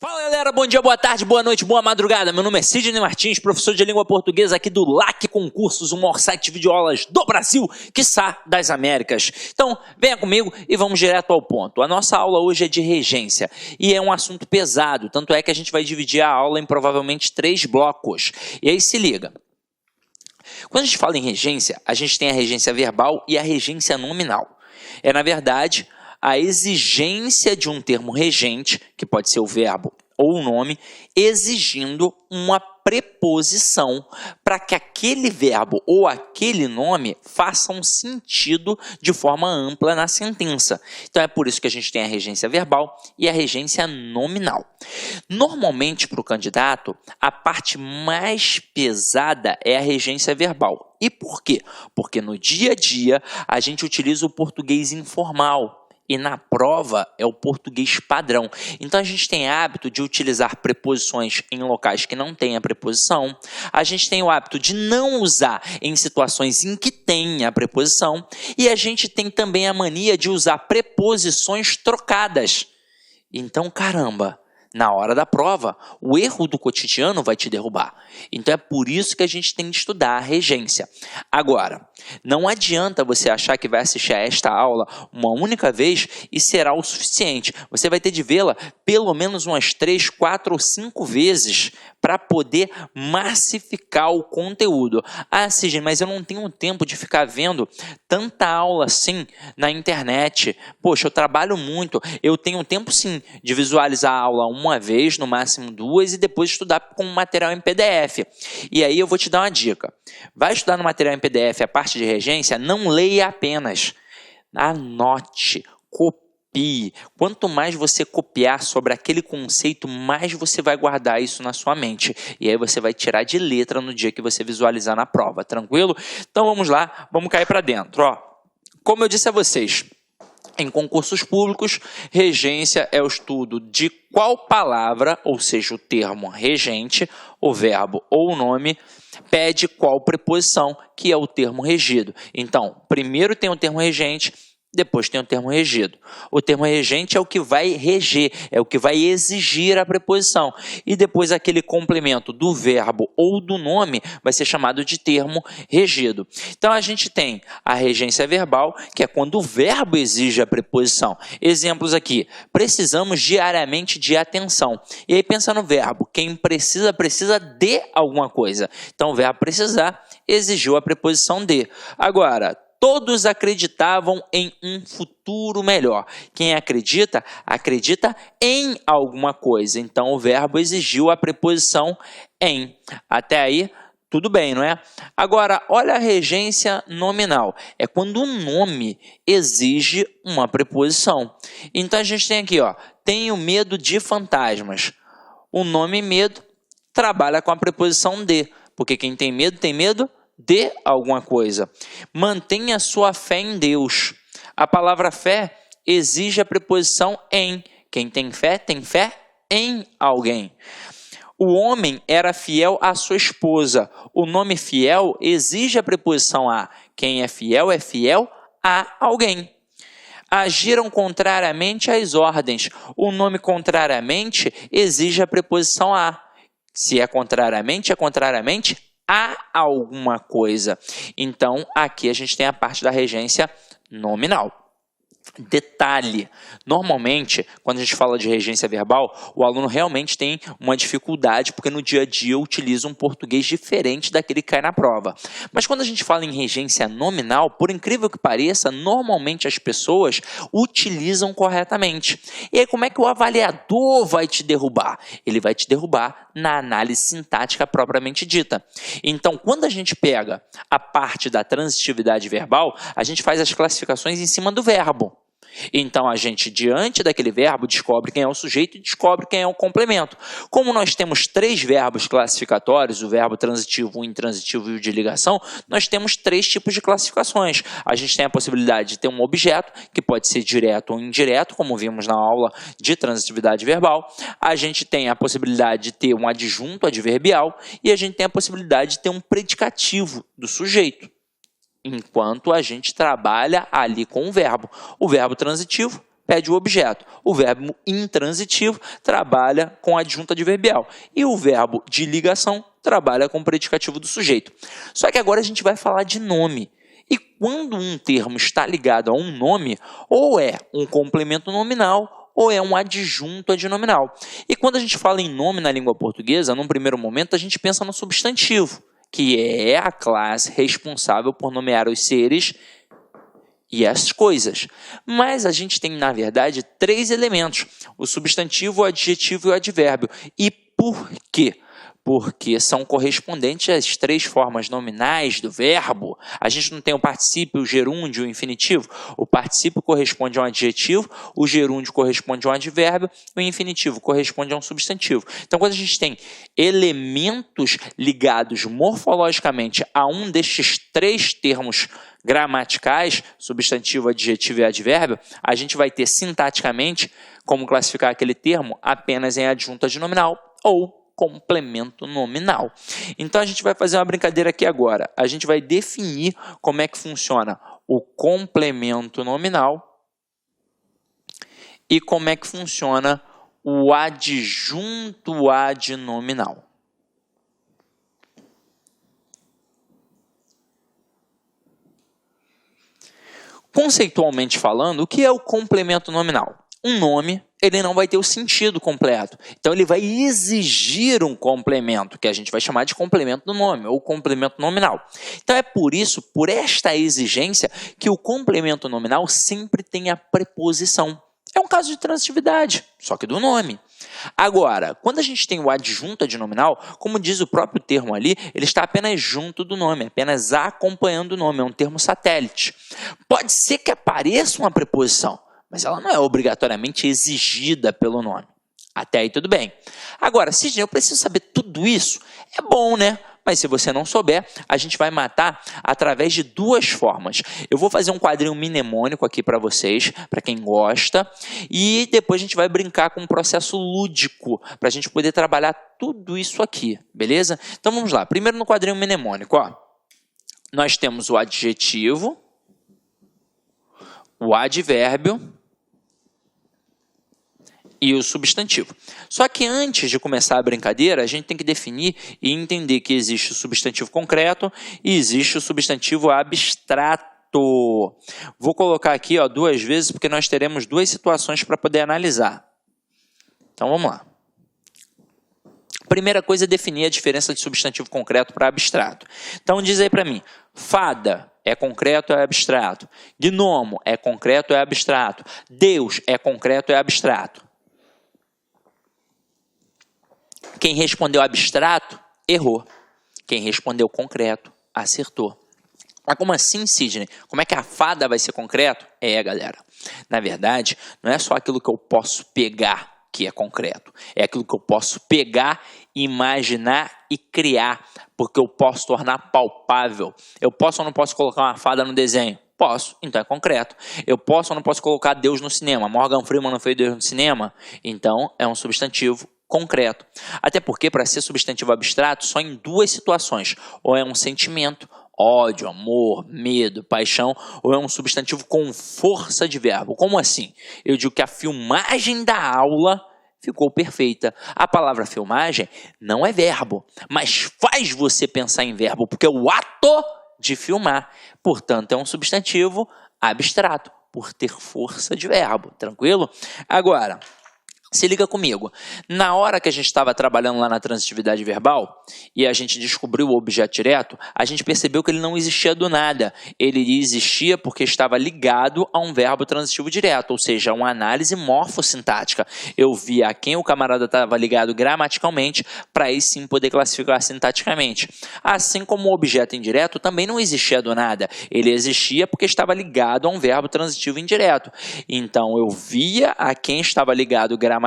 Fala galera, bom dia, boa tarde, boa noite, boa madrugada. Meu nome é Sidney Martins, professor de língua portuguesa aqui do LAC Concursos, o maior site de videoaulas do Brasil, quiçá das Américas. Então, venha comigo e vamos direto ao ponto. A nossa aula hoje é de regência e é um assunto pesado, tanto é que a gente vai dividir a aula em provavelmente 3 blocos. E aí se liga. Quando a gente fala em regência, a gente tem a regência verbal e a regência nominal. É, na verdade, a exigência de um termo regente, que pode ser o verbo ou o nome, exigindo uma preposição para que aquele verbo ou aquele nome façam sentido de forma ampla na sentença. Então é por isso que a gente tem a regência verbal e a regência nominal. Normalmente, para o candidato, a parte mais pesada é a regência verbal. E por quê? Porque no dia a dia a gente utiliza o português informal. E na prova é o português padrão. Então a gente tem hábito de utilizar preposições em locais que não tem a preposição. A gente tem o hábito de não usar em situações em que tem a preposição. E a gente tem também a mania de usar preposições trocadas. Então, caramba, na hora da prova, o erro do cotidiano vai te derrubar. Então é por isso que a gente tem de estudar a regência. Agora, não adianta você achar que vai assistir a esta aula uma única vez e será o suficiente. Você vai ter de vê-la pelo menos umas 3, 4 ou 5 vezes para poder massificar o conteúdo. Ah, Sidney, mas eu não tenho tempo de ficar vendo tanta aula assim na internet. Poxa, eu trabalho muito. Eu tenho tempo sim de visualizar a aula uma vez, no máximo 2, e depois estudar com material em PDF. E aí eu vou te dar uma dica. Vai estudar no material em PDF a parte de regência, não leia apenas. Anote, copie. Quanto mais você copiar sobre aquele conceito, mais você vai guardar isso na sua mente. E aí você vai tirar de letra no dia que você visualizar na prova, tranquilo? Então vamos lá, vamos cair para dentro. Ó, como eu disse a vocês, em concursos públicos, regência é o estudo de qual palavra, ou seja, o termo regente, o verbo ou o nome, pede qual preposição, que é o termo regido. Então, primeiro tem o termo regente, depois tem o termo regido. O termo regente é o que vai reger, é o que vai exigir a preposição. E depois aquele complemento do verbo ou do nome vai ser chamado de termo regido. Então a gente tem a regência verbal, que é quando o verbo exige a preposição. Exemplos aqui: precisamos diariamente de atenção. E aí pensa no verbo, quem precisa, precisa de alguma coisa. Então o verbo precisar exigiu a preposição de. Agora, todos acreditavam em um futuro melhor. Quem acredita, acredita em alguma coisa. Então, o verbo exigiu a preposição em. Até aí, tudo bem, não é? Agora, olha a regência nominal. É quando o nome exige uma preposição. Então, a gente tem aqui, ó, tenho medo de fantasmas. O nome medo trabalha com a preposição de. Porque quem tem medo de alguma coisa. Mantenha sua fé em Deus. A palavra fé exige a preposição em. Quem tem fé em alguém. O homem era fiel à sua esposa. O nome fiel exige a preposição a. Quem é fiel a alguém. Agiram contrariamente às ordens. O nome contrariamente exige a preposição a. Se é contrariamente a alguma coisa. Então, aqui a gente tem a parte da regência nominal. Detalhe, normalmente, quando a gente fala de regência verbal, o aluno realmente tem uma dificuldade, porque no dia a dia utiliza um português diferente daquele que cai na prova. Mas quando a gente fala em regência nominal, por incrível que pareça, normalmente as pessoas utilizam corretamente. E aí como é que o avaliador vai te derrubar? Ele vai te derrubar na análise sintática propriamente dita. Então, quando a gente pega a parte da transitividade verbal, a gente faz as classificações em cima do verbo. Então, a gente, diante daquele verbo, descobre quem é o sujeito e descobre quem é o complemento. Como nós temos 3 verbos classificatórios, o verbo transitivo, o intransitivo e o de ligação, nós temos 3 tipos de classificações. A gente tem a possibilidade de ter um objeto, que pode ser direto ou indireto, como vimos na aula de transitividade verbal. A gente tem a possibilidade de ter um adjunto adverbial e a gente tem a possibilidade de ter um predicativo do sujeito. Enquanto a gente trabalha ali com o verbo transitivo, pede o objeto. O verbo intransitivo trabalha com adjunto adverbial. E o verbo de ligação trabalha com o predicativo do sujeito. Só que agora a gente vai falar de nome. E quando um termo está ligado a um nome, ou é um complemento nominal, ou é um adjunto adnominal. E quando a gente fala em nome na língua portuguesa, num primeiro momento a gente pensa no substantivo, que é a classe responsável por nomear os seres e as coisas. Mas a gente tem, na verdade, 3 elementos: o substantivo, o adjetivo e o advérbio. E por quê? Porque são correspondentes às 3 formas nominais do verbo. A gente não tem o particípio, o gerúndio e o infinitivo. O particípio corresponde a um adjetivo, o gerúndio corresponde a um advérbio e o infinitivo corresponde a um substantivo. Então, quando a gente tem elementos ligados morfologicamente a um destes 3 termos gramaticais, substantivo, adjetivo e advérbio, a gente vai ter sintaticamente como classificar aquele termo apenas em adjunto adnominal ou complemento nominal. Então a gente vai fazer uma brincadeira aqui agora. A gente vai definir como é que funciona o complemento nominal e como é que funciona o adjunto adnominal. Conceitualmente falando, o que é o complemento nominal? Um nome, ele não vai ter o sentido completo. Então, ele vai exigir um complemento, que a gente vai chamar de complemento do nome, ou complemento nominal. Então, é por isso, por esta exigência, que o complemento nominal sempre tem a preposição. É um caso de transitividade, só que do nome. Agora, quando a gente tem o adjunto adnominal, como diz o próprio termo ali, ele está apenas junto do nome, apenas acompanhando o nome, é um termo satélite. Pode ser que apareça uma preposição, mas ela não é obrigatoriamente exigida pelo nome. Até aí tudo bem. Agora, Sidney, eu preciso saber tudo isso? É bom, né? Mas se você não souber, a gente vai matar através de 2 formas. Eu vou fazer um quadrinho mnemônico aqui para vocês, para quem gosta, e depois a gente vai brincar com um processo lúdico, para a gente poder trabalhar tudo isso aqui, beleza? Então vamos lá. Primeiro no quadrinho mnemônico, ó, nós temos o adjetivo, o advérbio e o substantivo. Só que antes de começar a brincadeira, a gente tem que definir e entender que existe o substantivo concreto e existe o substantivo abstrato. Vou colocar aqui 2 vezes, porque nós teremos 2 situações para poder analisar. Então, vamos lá. Primeira coisa é definir a diferença de substantivo concreto para abstrato. Então, diz aí para mim, fada é concreto ou é abstrato? Gnomo é concreto ou é abstrato? Deus é concreto ou é abstrato? Quem respondeu abstrato, errou. Quem respondeu concreto, acertou. Mas como assim, Sidney? Como é que a fada vai ser concreto? Galera, na verdade, não é só aquilo que eu posso pegar que é concreto. É aquilo que eu posso pegar, imaginar e criar, porque eu posso tornar palpável. Eu posso ou não posso colocar uma fada no desenho? Posso, então é concreto. Eu posso ou não posso colocar Deus no cinema? Morgan Freeman não fez Deus no cinema? Então é um substantivo concreto. Até porque, para ser substantivo abstrato, só em 2 situações. Ou é um sentimento, ódio, amor, medo, paixão, ou é um substantivo com força de verbo. Como assim? Eu digo que a filmagem da aula ficou perfeita. A palavra filmagem não é verbo, mas faz você pensar em verbo, porque é o ato de filmar. Portanto, é um substantivo abstrato, por ter força de verbo. Tranquilo? Agora, se liga comigo, na hora que a gente estava trabalhando lá na transitividade verbal e a gente descobriu o objeto direto, a gente percebeu que ele não existia do nada. Ele existia porque estava ligado a um verbo transitivo direto, ou seja, uma análise morfossintática. Eu vi a quem o camarada estava ligado gramaticalmente para aí sim poder classificar sintaticamente. Assim como o objeto indireto também não existia do nada. Ele existia porque estava ligado a um verbo transitivo indireto. Então eu via a quem estava ligado gramaticalmente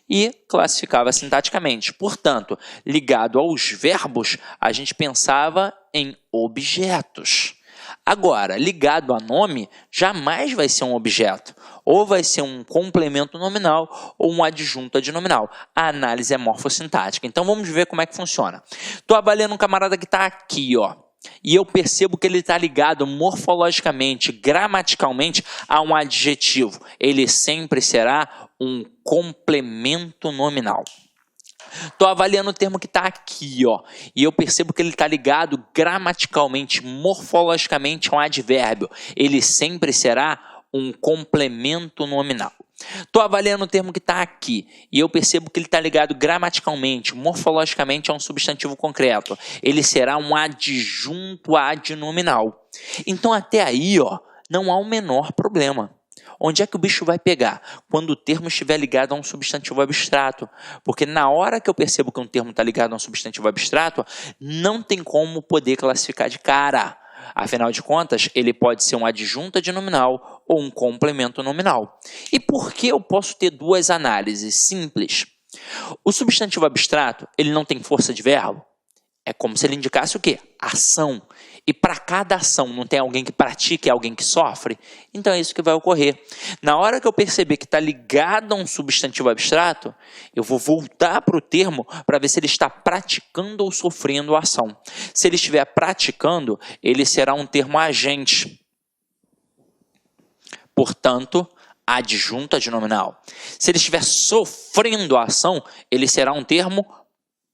e classificava sintaticamente. Portanto, ligado aos verbos, a gente pensava em objetos. Agora, ligado a nome, jamais vai ser um objeto. Ou vai ser um complemento nominal ou um adjunto adnominal. A análise é morfossintática. Então, vamos ver como é que funciona. Estou avaliando um camarada que está aqui, ó. e eu percebo que ele está ligado morfologicamente, gramaticalmente a um adjetivo, ele sempre será um complemento nominal. Estou avaliando o termo que está aqui, ó, e eu percebo que ele está ligado gramaticalmente, morfologicamente a um advérbio. Ele sempre será um complemento nominal. Estou avaliando o termo que está aqui e eu percebo que ele está ligado gramaticalmente, morfologicamente a um substantivo concreto. Ele será um adjunto adnominal. Então até aí, ó, não há o menor problema. Onde é que o bicho vai pegar? Quando o termo estiver ligado a um substantivo abstrato. Porque na hora que eu percebo que um termo está ligado a um substantivo abstrato, não tem como poder classificar de cara. Afinal de contas, ele pode ser um adjunto adnominal ou um complemento nominal. E por que eu posso ter duas análises? Simples. O substantivo abstrato, ele não tem força de verbo? É como se ele indicasse o quê? Ação. E para cada ação não tem alguém que pratica e alguém que sofre? Então é isso que vai ocorrer. Na hora que eu perceber que está ligado a um substantivo abstrato, eu vou voltar para o termo para ver se ele está praticando ou sofrendo a ação. Se ele estiver praticando, ele será um termo agente. Portanto, adjunto adnominal. Se ele estiver sofrendo a ação, ele será um termo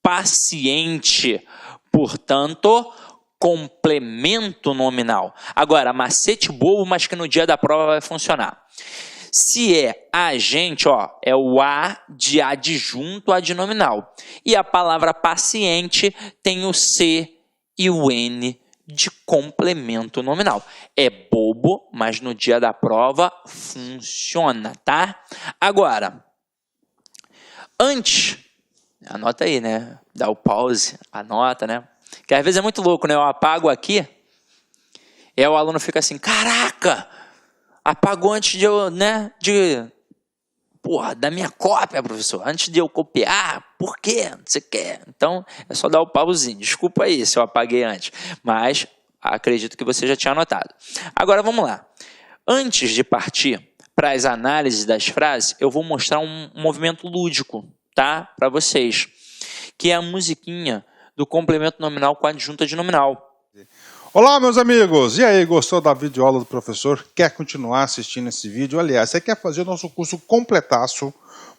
paciente. Portanto, complemento nominal. Agora, macete bobo, mas que no dia da prova vai funcionar. Se é agente, ó, é o A de adjunto adnominal. E a palavra paciente tem o C e o N de complemento nominal. É bobo, mas no dia da prova funciona, tá? Agora, antes, anota aí, né? Dá o pause, anota, né? Que às vezes é muito louco, né? Eu apago aqui, e aí o aluno fica assim, caraca, apagou antes de eu, né? Da minha cópia, professor, antes de eu copiar, por quê? Você quer? Então, é só dar o pauzinho. Desculpa aí se eu apaguei antes, mas acredito que você já tinha anotado. Agora, vamos lá. Antes de partir para as análises das frases, eu vou mostrar um movimento lúdico, tá? Para vocês, que é a musiquinha do complemento nominal com adjunto adnominal. Olá, meus amigos! E aí, gostou da videoaula do professor? Quer continuar assistindo esse vídeo? Aliás, você quer fazer o nosso curso completaço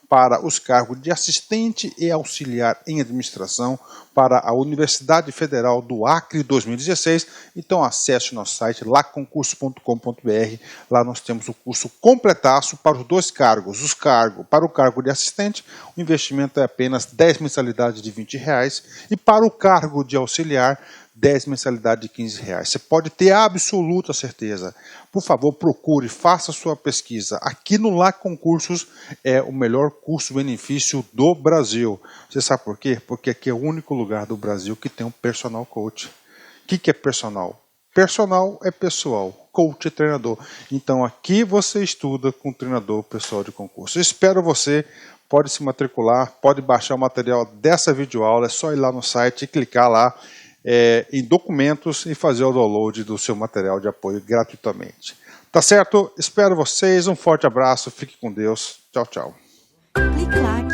para os cargos de assistente e auxiliar em administração para a Universidade Federal do Acre 2016? Então acesse o nosso site laconcurso.com.br. Lá nós temos o curso completaço para os dois cargos. Para o cargo de assistente, o investimento é apenas 10 mensalidades de R$20 e para o cargo de auxiliar, 10 mensalidades de R$15. Você pode ter absoluta certeza. Por favor, procure, faça sua pesquisa. Aqui no LA Concursos é o melhor curso-benefício do Brasil. Você sabe por quê? Porque aqui é o único lugar do Brasil que tem um personal coach. O que é personal? Personal é pessoal, coach é treinador. Então aqui você estuda com treinador pessoal de concurso. Eu espero você. Pode se matricular, pode baixar o material dessa videoaula. É só ir lá no site e clicar lá em documentos e fazer o download do seu material de apoio gratuitamente. Tá certo? Espero vocês, um forte abraço, fique com Deus, tchau, tchau. Clique lá